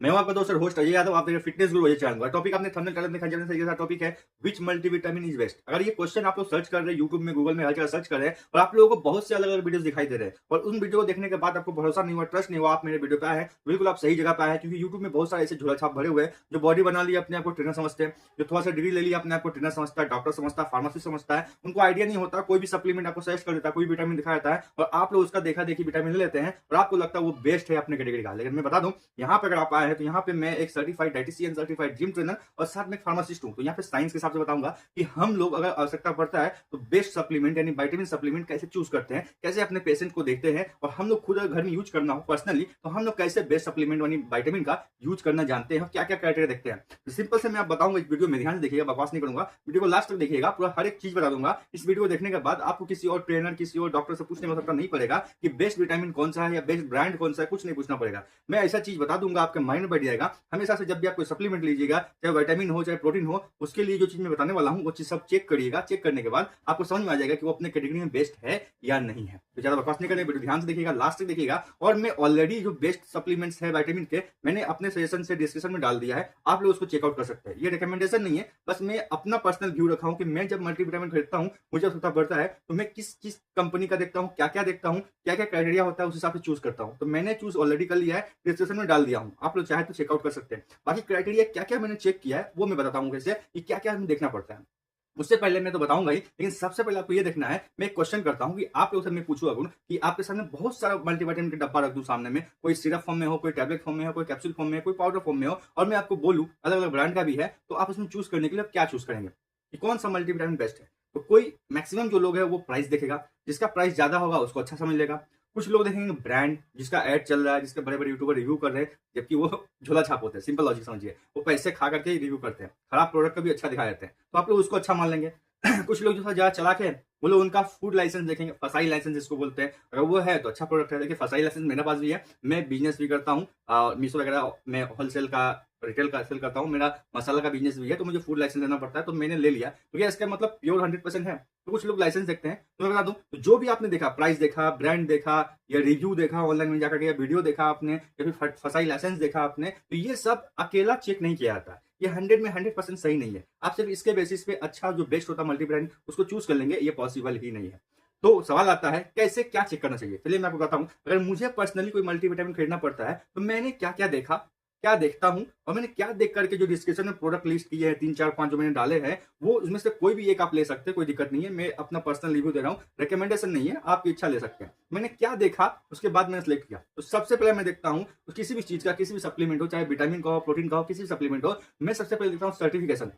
मैं हूं आपका दोस्त और होस्ट अजय यादव। आप देख रहे हैं फिटनेस गुरु अजय चैनल। टॉपिक आपने थंबनेल टाइटल में देखा जैसे ये टॉपिक है विच मल्टीविटामिन इज बेस्ट। अगर ये क्वेश्चन आप लोग सर्च कर रहे हैं यूट्यूब में, गूगल में, हर जगह सर्च कर रहे हैं और आप लोगों को बहुत से अलग अलग वीडियोस दिखाई दे रहे हैं और उन वीडियो को देखने के बाद आपको भरोसा नहीं हुआ, ट्रस्ट नहीं हुआ, आप मेरे वीडियो पे आए हैं, बिल्कुल आप सही जगह पे आए हैं। क्योंकि यूट्यूब में बहुत सारे ऐसे झोला छाप भरे हुए हैं जो बॉडी बना लिया अपने आप को ट्रेनर समझते हैं, जो थोड़ा सा डिग्री ले लिया अपने आप को ट्रेनर समझता है, डॉक्टर समझता है, फार्मेसी समझता है। उनको आइडिया नहीं होता, कोई भी सप्लीमेंट आपको सजेस्ट कर देता है, कोई विटामिन दिखा देता है और आप लोग उसका देखा देखी विटामिन ले लेते हैं और आपको लगता है वो बेस्ट है अपने कैटेगरी का। लेकिन मैं बता दूं, यहाँ पे अगर आप आए हैं तो यहाँ पे मैं एक certified dietitian, certified gym trainer और साथ में फार्मासिस्ट हूं। तो यहाँ पे साइंस के हिसाब से बताऊंगा कि हम लोग अगर आवश्यकता पड़ता है तो बेस्ट सप्लीमेंट यानी विटामिन सप्लीमेंट कैसे चूज करते हैं, कैसे अपने पेशेंट को देखते हैं और हम लोग खुद अगर घर में यूज करना हो पर्सनली तो हम लोग कैसे बेस्ट सप्लीमेंट यानी विटामिन का यूज करना जानते हैं और क्या क्या क्राइटेरिया देखते हैं। तो सिंपल से मैं आप बताऊंगा इस वीडियो में, ध्यान से देखिएगा, बकवास नहीं करूंगा, वीडियो को लास्ट तक देखिएगा, पूरा हर एक चीज बता दूंगा। इस वीडियो को देखने के बाद आपको किसी और ट्रेनर, किसी और डॉक्टर से पूछने में सकता नहीं पड़ेगा कि बेस्ट विटामिन कौन सा है या बेस्ट ब्रांड कौन सा है, कुछ नहीं पूछना पड़ेगा। मैं ऐसा चीज बता दूंगा, आपके माइंड में बैठ जाएगा। हमेशा से जब भी आप कोई सप्लीमेंट लीजिएगा, चाहे विटामिन हो चाहे प्रोटीन हो, उसके लिए जो चीज मैं बताने वाला हूं वो चीज सब चेक करिएगा। चेक करने के बाद आपको समझ में आ जाएगा कि वो अपने कैटेगरी में बेस्ट है या नहीं है। तो ज्यादा बकवास नहीं करने, वीडियो ध्यान से देखिएगा, लास्ट तक देखिएगा। और मैं ऑलरेडी जो बेस्ट सप्लीमेंट्स है विटामिन के, मैंने अपने सजेशन से डिस्क्रिप्शन में डाल दिया है, आप लोग उसको चेकआउट कर सकते हैं। ये रिकमेंडेशन नहीं है, बस मैं अपना पर्सनल व्यू रखा हूं कि मैं जब मल्टीविटामिन खरीदता हूं, मुझे आवश्यकता पड़ता है तो मैं किस किस कंपनी का देखता हूं, क्या क्या देखता हूं, क्या क्या क्राइटेरिया होता है, उस हिसाब से चूज करता हूं। तो मैंने चूज ऑलरेडी कर लिया है, डिस्क्रिप्शन में डाल दिया हूं, आप लोग चाहे तो चेकआउट कर सकते हैं। बाकी क्राइटेरिया क्या क्या मैंने चेक किया है वो मैं बताता हूं कैसे, कि क्या क्या हमें देखना पड़ता है। उससे पहले मैं तो बताऊंगा ही, लेकिन सबसे पहले आपको ये देखना है, मैं एक क्वेश्चन करता हूं कि आप लोग से मैं पूछूंगा गुण कि आपके सामने बहुत सारा मल्टीविटामिन का डब्बा रख दूं सामने में, कोई सिरप फॉर्म में हो, कोई टैबलेट फॉर्म में हो, कोई कैप्सूल फॉर्म में हो, कोई पाउडर फॉर्म में हो, और मैं आपको बोलूं अलग अलग ब्रांड का भी है, तो आप उसमें चूज करने के लिए क्या चूज करेंगे कि कौन सा मल्टीविटामिन बेस्ट है। तो कोई मैक्सिमम जो लोग है वो प्राइस देखेगा, जिसका प्राइस ज्यादा होगा उसको अच्छा समझ लेगा। कुछ लोग देखेंगे ब्रांड, जिसका एड चल रहा है, जिसके बड़े बड़े यूट्यूबर रिव्यू कर रहे हैं, जबकि वो झोला छाप होते हैं। सिंपल लॉजिक समझिए, वो पैसे खा करके रिव्यू करते हैं, खराब प्रोडक्ट का भी अच्छा दिखा देते हैं, तो आप लोग उसको अच्छा मान लेंगे। कुछ लोग जो ज्यादा चलाक है वो लोग उनका फूड लाइसेंस देखेंगे, फसाई लाइसेंस जिसको बोलते हैं, अगर वो है तो अच्छा प्रोडक्ट है। देखिए फसाई लाइसेंस मेरे पास भी है, मैं बिजनेस भी करता हूँ, मीशो वगैरह में होलसेल का, रिटेल का सेल करता हूँ, मेरा मसाला का बिजनेस भी है, तो मुझे फूड लाइसेंस लेना पड़ता है, तो मैंने ले लिया क्योंकि इसका मतलब प्योर 100% है। तो कुछ लोग लाइसेंस देखते हैं, तो मैं बता दूं, तो जो भी आपने देखा, प्राइस देखा, ब्रांड देखा या रिव्यू देखा ऑनलाइन में जाकर, या वीडियो देखा आपने, या फिर फसाई लाइसेंस देखा आपने, तो ये सब अकेला चेक नहीं किया जाता, ये 100 में 100% सही नहीं है। आप सिर्फ इसके बेसिस पे अच्छा जो बेस्ट होता मल्टी ब्रांड उसको चूज कर लेंगे, ये पॉसिबल ही नहीं है। तो सवाल आता है कैसे क्या चेक करना चाहिए। चलिए मैं आपको बताता हूं, अगर मुझे पर्सनली कोई मल्टीविटामिन खरीदना पड़ता है तो मैंने क्या क्या देखा, क्या देखता हूं और मैंने क्या देख करके जो डिस्क्रिप्शन में प्रोडक्ट लिस्ट किए हैं 3 4 5 जो मैंने डाले हैं, वो उसमें से कोई भी एक आप ले सकते हैं, कोई दिक्कत नहीं है। मैं अपना पर्सनल रिव्यू दे रहा हूं, रिकमेंडेशन नहीं है, आपकी इच्छा ले सकते हैं। मैंने क्या देखा उसके बाद मैंने सेलेक्ट किया। तो सबसे पहले मैं देखता हूं किसी भी चीज का, किसी भी सप्लीमेंट हो, चाहे विटामिन का हो, प्रोटीन का हो, किसी भी सप्लीमेंट हो, मैं सबसे पहले देखता हूं सर्टिफिकेशन।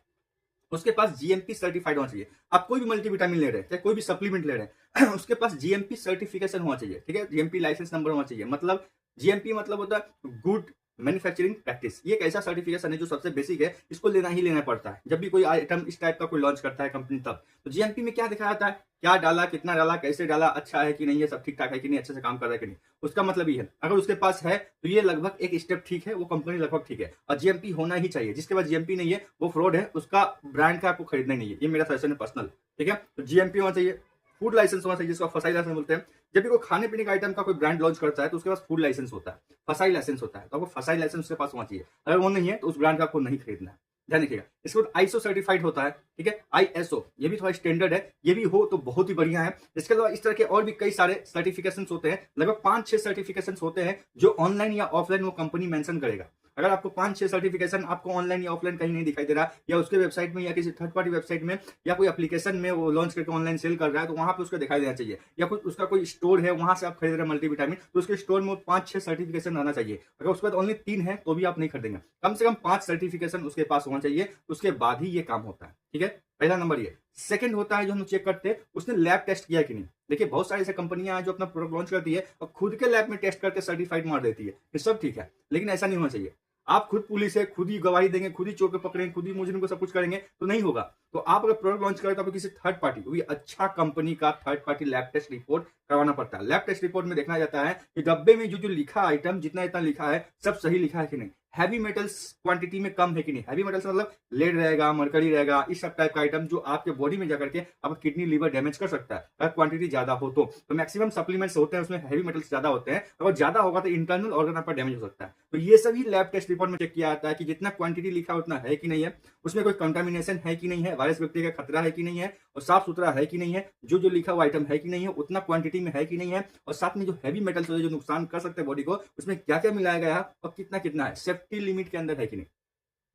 उसके पास जीएमपी सर्टिफाइड होना चाहिए। आप कोई भी मल्टीविटामिन ले रहे हैं, चाहे कोई भी सप्लीमेंट ले रहे हैं, उसके पास जीएमपी सर्टिफिकेशन होना चाहिए, ठीक है, जीएमपी लाइसेंस नंबर होना चाहिए। मतलब जीएमपी मतलब होता है गुड मैन्युफैक्चरिंग प्रैक्टिस। ये एक ऐसा सर्टिफिकेशन है जो सबसे बेसिक है, इसको लेना ही लेना पड़ता है जब भी कोई आइटम इस टाइप का कोई लॉन्च करता है कंपनी। तब तो जीएमपी में क्या दिखाया जाता है, क्या डाला, कितना डाला, कैसे डाला, अच्छा है कि नहीं है, सब ठीक ठाक है कि नहीं, अच्छे से काम कर रहा है कि नहीं, उसका मतलब ये है। अगर उसके पास है तो ये लगभग एक स्टेप ठीक है, वो कंपनी लगभग ठीक है, और जीएमपी होना ही चाहिए। जिसके पास जीएमपी नहीं है वो फ्रॉड है, उसका ब्रांड का आपको खरीदना नहीं है, ये मेरा सजेशन है पर्सनल, ठीक है। तो जीएमपी होना चाहिए, फूड लाइसेंस होना चाहिए, जिसको फसाई लाइसेंस बोलते हैं। जब भी कोई खाने पीने का आइटम का कोई ब्रांड लॉन्च करता है तो उसके पास फूड लाइसेंस होता है, फसाई लाइसेंस होता है, तो आपको फसाई लाइसेंस उसके पास होना चाहिए। अगर वो नहीं है तो उस ब्रांड का आपको नहीं खरीदना है, ध्यान रखिएगा। इसके बाद आईएसओ सर्टिफाइड होता है, ठीक है, आईएसओ, ये भी थोड़ा स्टैंडर्ड है, ये भी हो तो बहुत ही बढ़िया है। इसके अलावा इस तरह के और भी कई सारे सर्टिफिकेशंस होते हैं, लगभग 5 6 सर्टिफिकेशंस होते हैं जो ऑनलाइन या ऑफलाइन वो कंपनी मेंशन करेगा। अगर आपको 5 6 सर्टिफिकेशन आपको ऑनलाइन या ऑफलाइन कहीं नहीं दिखाई दे रहा, या उसके वेबसाइट में या किसी थर्ड पार्टी वेबसाइट में या कोई एप्लीकेशन में वो लॉन्च करके ऑनलाइन सेल कर रहा है, तो वहां पे उसको दिखाई देना चाहिए। या कुछ उसका कोई स्टोर है, वहां से आप खरीद रहे हैं मल्टीविटामिन, तो उसके स्टोर में 5 6 सर्टिफिकेशन रहना चाहिए। अगर उसके बाद ओनली 3 है तो भी आप नहीं खरीदेंगे, कम से कम 5 सर्टिफिकेशन उसके पास होना चाहिए, उसके बाद ही ये काम होता है, ठीक है। पहला नंबर ये। सेकंड होता है जो हम चेक करते हैं, उसने लैब टेस्ट किया कि नहीं। देखिए बहुत सारी ऐसी कंपनियां हैं जो अपना प्रोडक्ट लॉन्च करती है और खुद के लैब में टेस्ट करके सर्टिफाइड मार देती है, ये सब ठीक है, लेकिन ऐसा नहीं होना चाहिए। आप खुद पुलिस है, खुद ही गवाही देंगे, खुद ही चोर को पकड़ेंगे, खुद ही मुजरिम को सब कुछ करेंगे तो नहीं होगा। तो आप अगर प्रोडक्ट लॉन्च करें तो आपको किसी थर्ड पार्टी, वो भी अच्छा कंपनी का third party lab test report करवाना पड़ता है। लैब टेस्ट रिपोर्ट में देखना जाता है कि डब्बे में जो जो लिखा आइटम, जितना इतना लिखा है, सब सही लिखा है कि नहीं। हैवी मेटल्स क्वांटिटी में कम है कि नहीं। हैवी मेटल्स मतलब लेड रहेगा, मरकरी रहेगा, इस सब टाइप का आइटम जो आपके बॉडी में जाकर के आपका किडनी लिवर डैमेज कर सकता है अगर क्वांटिटी ज्यादा हो तो मैक्सिमम सप्लीमेंट्स होते हैं उसमें हैवी मेटल्स ज्यादा होते हैं। अगर ज्यादा होगा तो इंटरनल ऑर्गन आपका डैमेज हो सकता है। तो ये सभी लैब टेस्ट रिपोर्ट में चेक किया जाता है कि जितना क्वांटिटी लिखा उतना है कि नहीं है, उसमें कोई कंटामिनेशन है कि नहीं है, वायरस बैक्टीरिया का खतरा है कि नहीं है, और साफ सुथरा है कि नहीं है, जो लिखा हुआ आइटम है कि नहीं है, उतना क्वांटिटी में है कि नहीं है, और साथ में जो हैवी मेटल्स जो नुकसान कर सकते हैं बॉडी को उसमें क्या क्या मिलाया गया है और कितना कितना है, सेफ्टी लिमिट के अंदर है कि नहीं।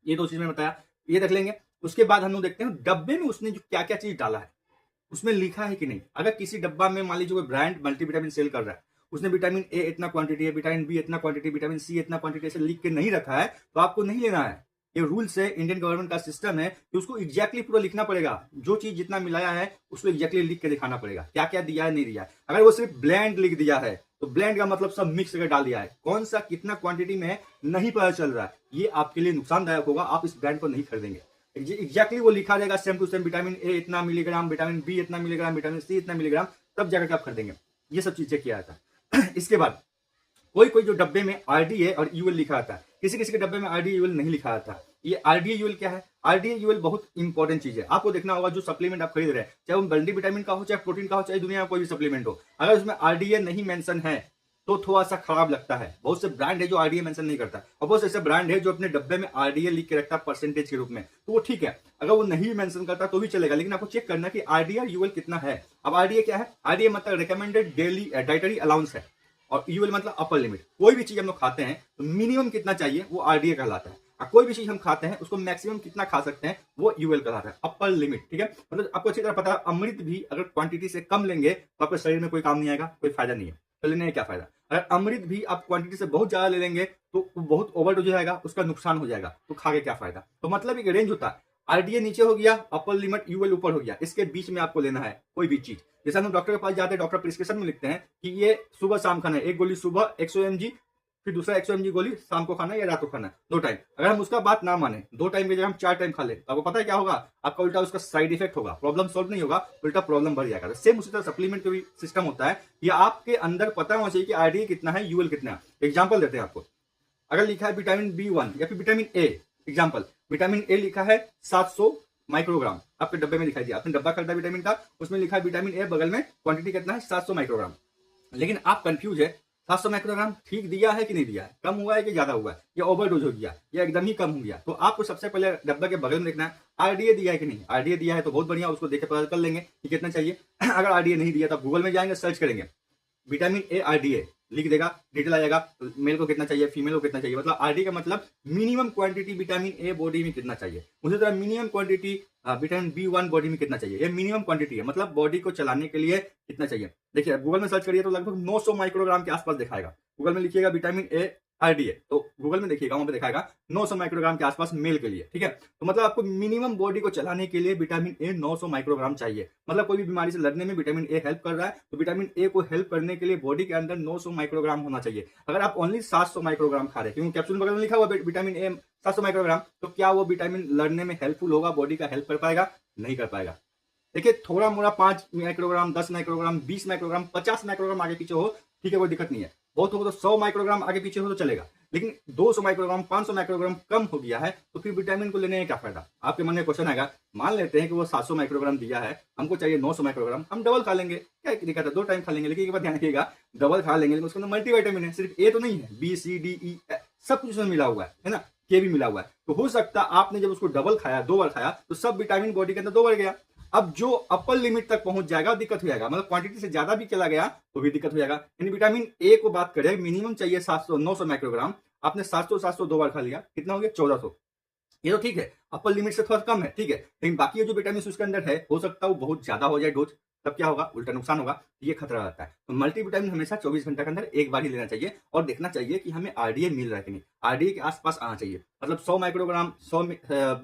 ये दो चीज मैंने बताया, ये देख लेंगे। उसके बाद हम लोग देखते हैं डब्बे में उसने जो क्या क्या चीज डाला है उसमें लिखा है कि नहीं। अगर किसी डब्बा में मान लीजिए कोई ब्रांड मल्टीविटामिन सेल कर रहा है, उसने विटामिन ए इतना क्वांटिटी है, विटामिन बी इतना क्वांटिटी, विटामिन सी इतना क्वांटिटी ऐसे लिख के नहीं रखा है तो आपको नहीं लेना है। ये रूल्स है, इंडियन गवर्नमेंट का सिस्टम है कि उसको एग्जैक्टली पूरा लिखना पड़ेगा। जो चीज जितना मिलाया है उसको एग्जैक्टली लिख के दिखाना पड़ेगा, क्या क्या दिया है नहीं दिया है। अगर वो सिर्फ ब्लेंड लिख दिया है तो ब्लेंड का मतलब सब मिक्स करके डाल दिया है, कौन सा कितना क्वांटिटी में है नहीं पता चल रहा है, ये आपके लिए नुकसानदायक होगा, आप इस ब्रांड को नहीं खरीदेंगे। एग्जैक्टली वो लिखा रहेगा same to same, vitamin A इतना मिलीग्राम, विटामिन बी इतना मिलीग्राम, विटामिन सी इतना मिलीग्राम, तब जाकर के आप खरीदेंगे। ये सब चीजें किया जाता है। इसके बाद कोई जो डब्बे में आरडीए और यूएल लिखा आता है, किसी किसी के डब्बे में आरडीए यूएल नहीं लिखा आता। ये आरडीए यूएल क्या है? आरडीए यूएल बहुत इंपॉर्टेंट चीज है। आपको देखना होगा जो सप्लीमेंट आप खरीद रहे हैं, चाहे वो मल्टीविटामिन का हो, चाहे प्रोटीन का हो, चाहे दुनिया में कोई भी सप्लीमेंट हो, अगर उसमें आरडीए नहीं मेंशन है तो थोड़ा सा खराब लगता है। बहुत से ब्रांड है जो आरडीए मेंशन नहीं करता, और बहुत से ऐसे ब्रांड है जो अपने डब्बे में आरडीए लिख के रखता है परसेंटेज के रूप में, तो वो ठीक है। अगर वो नहीं मेंशन करता तो भी चलेगा, लेकिन आपको चेक करना कि आरडीए और यूएल कितना है। अब आरडीए क्या है? आरडीए मतलब रिकमेंडेड डेली डाइटरी अलाउंस है, और यूएल मतलब अपर लिमिट। कोई भी चीज हम लोग खाते हैं तो मिनिमम कितना चाहिए वो आरडीए कहलाता है, और कोई भी चीज हम खाते हैं उसको मैक्सिमम कितना खा सकते हैं वो यूएल कहलाता है, अपर लिमिट। ठीक है, मतलब आपको अच्छी तरह पता है अमृत भी अगर क्वांटिटी से कम लेंगे तो आपके शरीर में कोई काम नहीं आएगा, कोई फायदा नहीं है। तो लेने क्या फायदा? अगर अमृत भी आप क्वांटिटी से बहुत ज्यादा ले लेंगे तो बहुत ओवरडोज हो जाएगा, उसका नुकसान हो जाएगा, तो खा के क्या फायदा। तो मतलब एक रेंज होता है, आरडीए नीचे हो गया, अपर लिमिट यूएल ऊपर हो गया, इसके बीच में आपको लेना है कोई भी चीज। जैसे हम डॉक्टर के पास जाते हैं, डॉक्टर प्रिस्क्रिप्शन में लिखते हैं कि ये सुबह शाम खाना है, एक गोली सुबह 100 mg, फिर दूसरा 100 mg गोली शाम को खाना है या रात को खाना है, 2 टाइम। अगर हम उसका बात ना माने, 2 टाइम की जगह हम 4 टाइम खा ले, तो आपको पता है क्या होगा? आपका उल्टा उसका साइड इफेक्ट होगा, प्रॉब्लम सॉल्व नहीं होगा, उल्टा प्रॉब्लम बढ़ जाएगा। सेम उसी तरह सप्लीमेंट का भी सिस्टम होता है, ये आपके अंदर पता होना चाहिए कि आरडीए कितना है, यूएल कितना है। एग्जाम्पल देते हैं आपको, अगर लिखा है विटामिन B1 या फिर vitamin A, example vitamin A लिखा है 700 माइक्रोग्राम, आपके डब्बे में दिखाई दिया, आपने डब्बा खरीदा विटामिन का, उसमें लिखा है विटामिन ए, बगल में क्वांटिटी कितना है 700 माइक्रोग्राम, लेकिन आप कंफ्यूज है 700 माइक्रोग्राम ठीक दिया है कि नहीं दिया है, कम हुआ है कि ज्यादा हुआ है, या ओवरडोज हो गया या एकदम ही कम हो गया। तो आपको सबसे पहले डब्बा के बगल में देखना है आरडीए दिया है कि नहीं। आरडीए दिया है तो बहुत बढ़िया, उसको देख के पता कर लेंगे कि कितना चाहिए। अगर आरडीए नहीं दिया तो आप गूगल में जाएंगे, सर्च करेंगे विटामिन ए आरडीए, लिख देगा, डिटेल आ जाएगा, मेल को कितना चाहिए, फीमेल को कितना चाहिए। मतलब आरडी का मतलब minimum quantity vitamin a body में कितना चाहिए। उसी तरह minimum quantity vitamin B1 body में कितना चाहिए, ये मिनिमम क्वांटिटी है, मतलब बॉडी को चलाने के लिए कितना चाहिए। देखिए गूगल में सर्च करिए तो लगभग 900 माइक्रोग्राम के आसपास दिखाएगा। गूगल में लिखिएगा विटामिन ए आरडीए, तो गूगल में देखिएगा, वहां पे दिखाएगा 900 माइक्रोग्राम के आसपास मेल के लिए। ठीक है, तो मतलब आपको मिनिमम बॉडी को चलाने के लिए विटामिन ए 900 माइक्रोग्राम चाहिए। मतलब कोई भी बीमारी से लड़ने में विटामिन ए हेल्प कर रहा है, तो विटामिन ए को हेल्प करने के लिए बॉडी के अंदर 900 माइक्रोग्राम होना चाहिए। अगर आप ओनली 700 माइक्रोग्राम खा रहे हैं, क्योंकि कैप्सूल बगल में लिखा हुआ विटामिन ए 700 माइक्रोग्राम, तो क्या वो विटामिन लड़ने में हेल्पफुल होगा, बॉडी का हेल्प कर पाएगा? नहीं कर पाएगा। देखिए थोड़ा मोड़ा 5 माइक्रोग्राम, 10 माइक्रोग्राम, 20 माइक्रोग्राम, 50 माइक्रोग्राम आगे पीछे हो, ठीक है, कोई दिक्कत नहीं है। बहुत हो तो 100 माइक्रोग्राम आगे पीछे हो तो चलेगा, लेकिन 200 माइक्रोग्राम, 500 माइक्रोग्राम कम हो गया है तो फिर विटामिन को लेने का क्या फायदा? आपके मन में क्वेश्चन आएगा, मान लेते हैं कि वो 700 माइक्रोग्राम दिया है, हमको चाहिए 900 माइक्रोग्राम, हम डबल खा लेंगे, क्या दिक्कत है? 2 टाइम खा लेंगे। लेकिन एक बात ध्यान रखिएगा, डबल खा लेंगे लेकिन उसके अंदर मल्टीविटामिन है, सिर्फ ए तो नहीं है, बी सी डी ई सब कुछ उसमें मिला हुआ है ना, के भी मिला हुआ है। तो हो सकता है आपने जब उसको डबल खाया, 2 बार खाया, तो सब विटामिन बॉडी के अंदर 2 बार गया। अब जो अपर लिमिट तक पहुंच जाएगा दिक्कत हो जाएगा, मतलब क्वांटिटी से ज्यादा भी चला गया तो भी दिक्कत हो जाएगा। यानी विटामिन ए को बात करें, मिनिमम चाहिए 900 माइक्रोग्राम, आपने 700 2 बार खा लिया, कितना हो गया? 1400। ये तो ठीक है, अपर लिमिट से थोड़ा कम है, ठीक है, लेकिन बाकी जो विटामिन उसके अंदर है, हो सकता है वो बहुत ज्यादा हो जाए डोज, तब क्या होगा? उल्टा नुकसान होगा, ये खतरा रहता है। तो मल्टीविटामिन हमेशा 24 घंटे के अंदर एक बार ही लेना चाहिए, और देखना चाहिए कि हमें आरडीए मिल रहा है कि नहीं, आरडीए के आसपास आना चाहिए। मतलब 100 माइक्रोग्राम,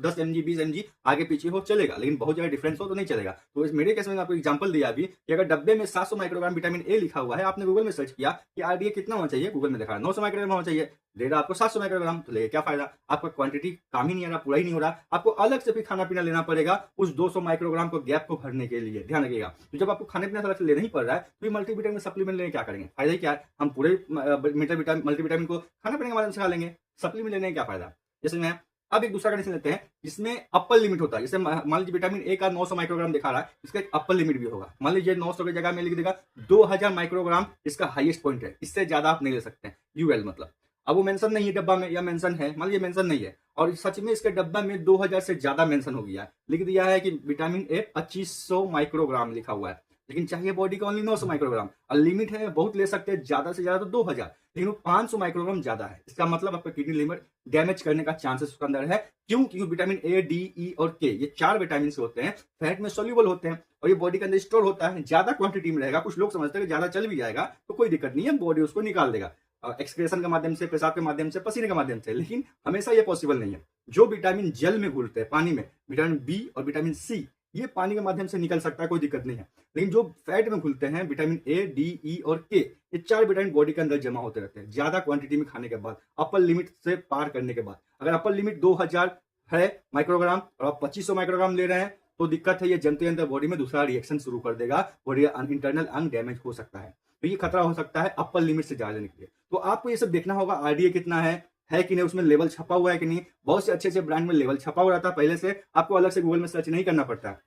10 mg, 20 mg आगे पीछे हो चलेगा, लेकिन बहुत ज्यादा डिफरेंस हो तो नहीं चलेगा। तो मेरे केस में आपको एग्जांपल दिया अभी कि अगर डब्बे में 700 माइक्रोग्राम विटामिन ए लिखा हुआ है, आपने गूगल में सर्च किया कि आरडीए कितना होना चाहिए, गूगल में देखा 900 माइक्रोग्राम होना चाहिए, दे रहा आपको 700 माइक्रोग्राम, तो लेके क्या फायदा? आपका क्वांटिटी काम ही नहीं आ रहा, पूरा ही नहीं हो रहा, आपको अलग से फिर खाना पीना लेना पड़ेगा उस 200 माइक्रोग्राम को गैप को भरने के लिए। ध्यान रखिएगा, तो जब आपको खाने पीना अलग से लेना ही पड़ रहा है तो मल्टीविटामिन सप्लीमेंट लेने क्या करेंगे? फायदा ही क्या है? हम पूरे मल्टीविटामिन को खाना पीने के माध्यम से खा लेंगे, सप्लीमेंट लेने का क्या फायदा। जैसे मैं अब एक दूसरा कंडीशन लेते हैं जिसमें अपर लिमिट होता है। जैसे मान लीजिए विटामिन ए का 900 माइक्रोग्राम दिखा रहा है, इसका एक अपर लिमिट भी होगा। मान लीजिए 900 की जगह में लिख देगा 2000 माइक्रोग्राम, इसका हाईएस्ट पॉइंट है, इससे ज्यादा आप नहीं ले सकते हैं, यूएल मतलब। अब वो मेंशन नहीं है डब्बा में, या मेंशन है, मान लीजिए मेंशन नहीं है और सच में इसके डब्बा में 2000 से ज्यादा मेंशन हो गया है, लिख दिया है कि विटामिन ए 2500 माइक्रोग्राम लिखा हुआ है, लेकिन चाहिए बॉडी का ओनली 900 माइक्रोग्राम और लिमिट है, बहुत ले सकते हैं, ज्यादा से ज्यादा तो 2000, लेकिन वो 500 माइक्रोग्राम ज्यादा है। इसका मतलब आपका किडनी लिवर डैमेज करने का चांसेस उसके अंदर है। क्यों? क्योंकि विटामिन ए, डी, ई और के, ये 4 विटामिन होते हैं, फैट में सोल्यूबल होते हैं और ये बॉडी के अंदर स्टोर होता है, ज्यादा क्वांटिटी में रहेगा। कुछ लोग समझते हैं कि ज्यादा चल भी जाएगा तो कोई दिक्कत नहीं है, बॉडी उसको निकाल देगा एक्सक्रेशन के माध्यम से, पेशाब के माध्यम से, पसीने के माध्यम से, लेकिन हमेशा ये पॉसिबल नहीं है। जो विटामिन जल में घुलते हैं पानी में, विटामिन बी और विटामिन सी, ये पानी के माध्यम से निकल सकता है, कोई दिक्कत नहीं है, लेकिन जो फैट में घुलते हैं विटामिन ए, डी, ई और के, ये 4 विटामिन बॉडी के अंदर जमा होते रहते हैं ज्यादा क्वांटिटी में खाने के बाद, अपर लिमिट से पार करने के बाद। अगर अपर लिमिट 2000 है माइक्रोग्राम और आप 2500 माइक्रोग्राम ले रहे हैं तो दिक्कत है, ये जमते अंदर बॉडी में दूसरा रिएक्शन शुरू कर देगा, बॉडी इंटरनल अंग डैमेज हो सकता है। तो ये खतरा हो सकता है अपर लिमिट से ज्यादा लेने के लिए। तो आपको ये सब देखना होगा, आरडीए कितना है कि नहीं, उसमें लेवल छपा हुआ है कि नहीं। बहुत से अच्छे अच्छे ब्रांड में लेवल छपा हुआ रहता है पहले से, आपको अलग से गूगल में सर्च नहीं करना पड़ता है।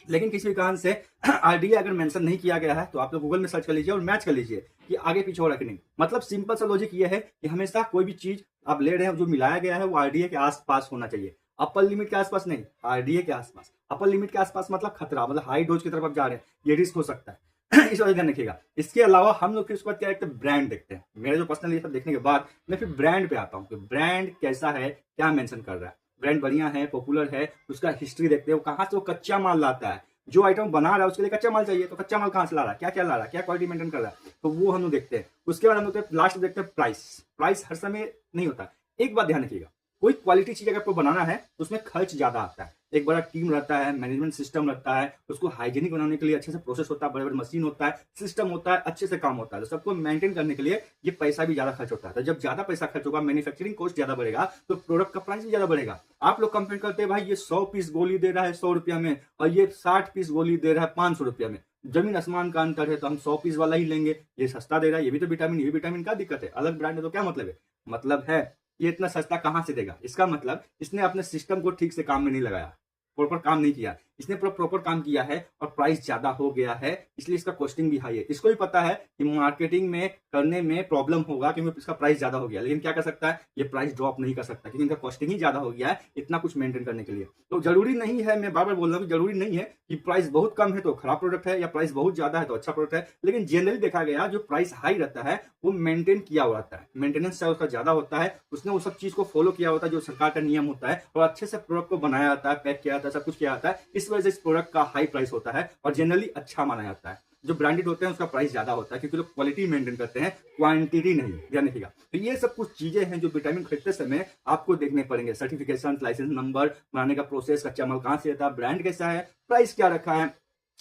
लेकिन किसी भी कारण से आरडीए अगर मेंशन नहीं किया गया है तो आप लोग गूगल में सर्च कर लीजिए और मैच कर लीजिए कि आगे पीछे हो रहा है कि नहीं। मतलब सिंपल सा लॉजिक ये है कि हमेशा कोई भी चीज आप ले रहे हैं जो मिलाया गया है वो आरडीए के आसपास होना चाहिए, अपर लिमिट के आसपास नहीं, आरडीए के आसपास। अपर लिमिट के आसपास मतलब खतरा, मतलब हाई डोज की तरफ आप जा रहे हैं, ये रिस्क हो सकता है। इस वजह ध्यान रखिएगा। इसके अलावा हम लोग फिर उसके बाद क्या देखते हैं, ब्रांड देखते हैं। मेरा जो पर्सनल ये सब देखने के बाद मैं फिर ब्रांड पे आता हूँ कि ब्रांड कैसा है, क्या मेंशन कर रहा है, ब्रांड बढ़िया है, पॉपुलर है, उसका हिस्ट्री देखते हैं, वो कहाँ से वो कच्चा माल लाता है। जो आइटम बना रहा है उसके लिए कच्चा माल चाहिए, तो कच्चा माल कहाँ से ला रहा है, क्या क्या ला रहा है, क्या क्वालिटी मेंटेन कर रहा है, तो वो हम लोग देखते हैं। उसके बाद हम लोग लास्ट देखते हैं प्राइस। प्राइस हर समय नहीं होता। एक बात ध्यान रखिएगा, कोई क्वालिटी चीज अगर आपको बनाना है तो उसमें खर्च ज्यादा आता है, एक बड़ा टीम रहता है, मैनेजमेंट सिस्टम रहता है, उसको हाइजीनिक बनाने के लिए अच्छे से प्रोसेस होता है, बड़े बड़े मशीन होता है, सिस्टम होता है, अच्छे से काम होता है, तो सबको मेंटेन करने के लिए ये पैसा भी ज्यादा खर्च होता है। तो जब ज्यादा पैसा खर्च होगा, मैन्युफैक्चरिंग कॉस्ट ज्यादा बढ़ेगा, तो प्रोडक्ट का प्राइस भी ज्यादा बढ़ेगा। आप लोग कंपेयर करते हैं भाई ये 100 पीस गोली दे रहा है 100 रुपया में और ये 60 पीस गोली दे रहा है 500 रुपया में, जमीन आसमान का अंतर है, तो हम 100 पीस वाला ही लेंगे, ये सस्ता दे रहा है, ये भी तो विटामिन, ये भी विटामिन, का दिक्कत है, अलग ब्रांड है तो क्या मतलब है, मतलब है ये इतना सस्ता कहां से देगा। इसका मतलब इसने अपने सिस्टम को ठीक से काम में नहीं लगाया, प्रॉपर काम नहीं किया, इसने प्रॉपर काम किया है और प्राइस ज्यादा हो गया है, इसलिए इसका कॉस्टिंग भी हाई है। इसको भी पता है कि मार्केटिंग में करने में प्रॉब्लम होगा क्योंकि इसका प्राइस ज्यादा हो गया, लेकिन क्या कर सकता है, ये प्राइस ड्रॉप नहीं कर सकता क्योंकि इनका कॉस्टिंग ही ज्यादा हो गया है इतना कुछ मेंटेन करने के लिए। तो जरूरी नहीं है, मैं बार बार बोल रहा हूँ, जरूरी नहीं है कि प्राइस बहुत कम है तो खराब प्रोडक्ट है या प्राइस बहुत ज्यादा है तो अच्छा प्रोडक्ट है, लेकिन जनरली देखा गया जो प्राइस हाई रहता है वो मेंटेन किया हुआ रहता है, मेंटेनेंस चाहे उसका ज्यादा होता है, उसने वो सब चीज को फॉलो किया होता है जो सरकार का नियम होता है, और अच्छे से प्रोडक्ट को बनाया जाता है, पैक किया जाता है, सब कुछ किया जाता है, इस वजह से इस प्रोडक्ट का हाई प्राइस होता है और जनरली अच्छा माना जाता है। जो ब्रांडेड होते हैं उसका प्राइस ज्यादा होता है क्योंकि लोग क्वालिटी मेंटेन करते हैं, क्वांटिटी नहीं, ध्यान रखिएगा। तो ये सब कुछ चीजें हैं जो विटामिन खरीदते समय आपको देखने पड़ेंगे, सर्टिफिकेशन, लाइसेंस नंबर, बनाने का प्रोसेस, कच्चा माल कहां से आता है, ब्रांड कैसा है, प्राइस क्या रखा है,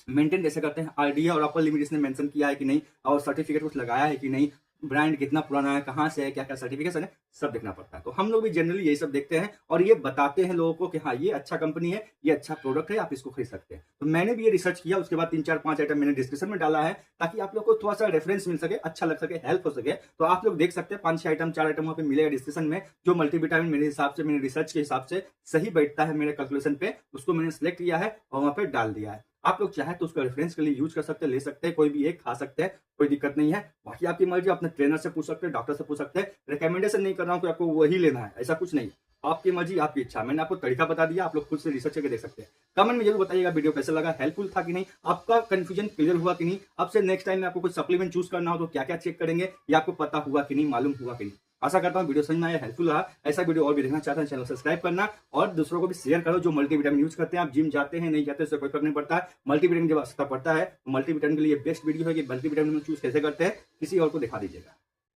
मेंटेन कैसे करते हैं, आरडीए और अपर लिमिट इसने मेंशन किया है कि नहीं, और सर्टिफिकेट कुछ लगाया है कि नहीं, ब्रांड कितना पुराना है, कहां से है, क्या क्या सर्टिफिकेशन है, सब देखना पड़ता है। तो हम लोग भी जनरली यही सब देखते हैं और ये बताते हैं लोगों को कि हाँ ये अच्छा कंपनी है, ये अच्छा प्रोडक्ट है, आप इसको खरीद सकते हैं। तो मैंने भी ये रिसर्च किया, उसके बाद 3 4 5 आइटम मैंने डिस्क्रिप्शन में डाला है ताकि आप लोग को थोड़ा सा रेफरेंस मिल सके, अच्छा लग सके, हेल्प हो सके। तो आप लोग देख सकते हैं 5 आइटम 4 आइटम वहाँ पे मिलेगा डिस्क्रिप्शन में, जो मल्टीविटामिन मेरे हिसाब से, मेरे रिसर्च के हिसाब से सही बैठता है मेरे कैलकुलेशन पे, उसको मैंने सिलेक्ट किया है और वहाँ पे डाल दिया है। आप लोग चाहे तो उसका रेफरेंस के लिए यूज कर सकते हैं, ले सकते हैं, कोई भी एक खा सकते हैं, कोई दिक्कत नहीं है। बाकी आपकी मर्जी, अपने ट्रेनर से पूछ सकते हैं, डॉक्टर से पूछ सकते हैं। रिकमेंडेशन नहीं कर रहा हूँ कि आपको वही लेना है, ऐसा कुछ नहीं, आपकी मर्जी, आपकी इच्छा। मैंने आपको तरीका बता दिया, आप लोग खुद से रिसर्च करके देख सकते हैं। कमेंट में जरूर बताइएगा वीडियो कैसा लगा, हेल्पफुल था कि नहीं, आपका कंफ्यूजन क्लियर हुआ कि नहीं। अब से नेक्स्ट टाइम में आपको कुछ सप्लीमेंट चूज करना हो तो क्या क्या चेक करेंगे, ये आपको पता हुआ कि नहीं, मालूम हुआ कि नहीं। आशा करता हूँ वीडियो समझ में आया, हेल्पफुल रहा। ऐसा वीडियो और भी देखना चाहते हैं चैनल सब्सक्राइब करना और दूसरों को भी शेयर करो जो मल्टीविटामिन यूज करते हैं। आप जिम जाते हैं नहीं जाते उससे कोई फर्क नहीं पड़ता है, मल्टीविटामिन जब आवश्यकता पड़ता है, मल्टीविटामिन के लिए बेस्ट वीडियो है कि मल्टीविटामिन चूज कैसे करते हैं, किसी और को दिखा दीजिएगा।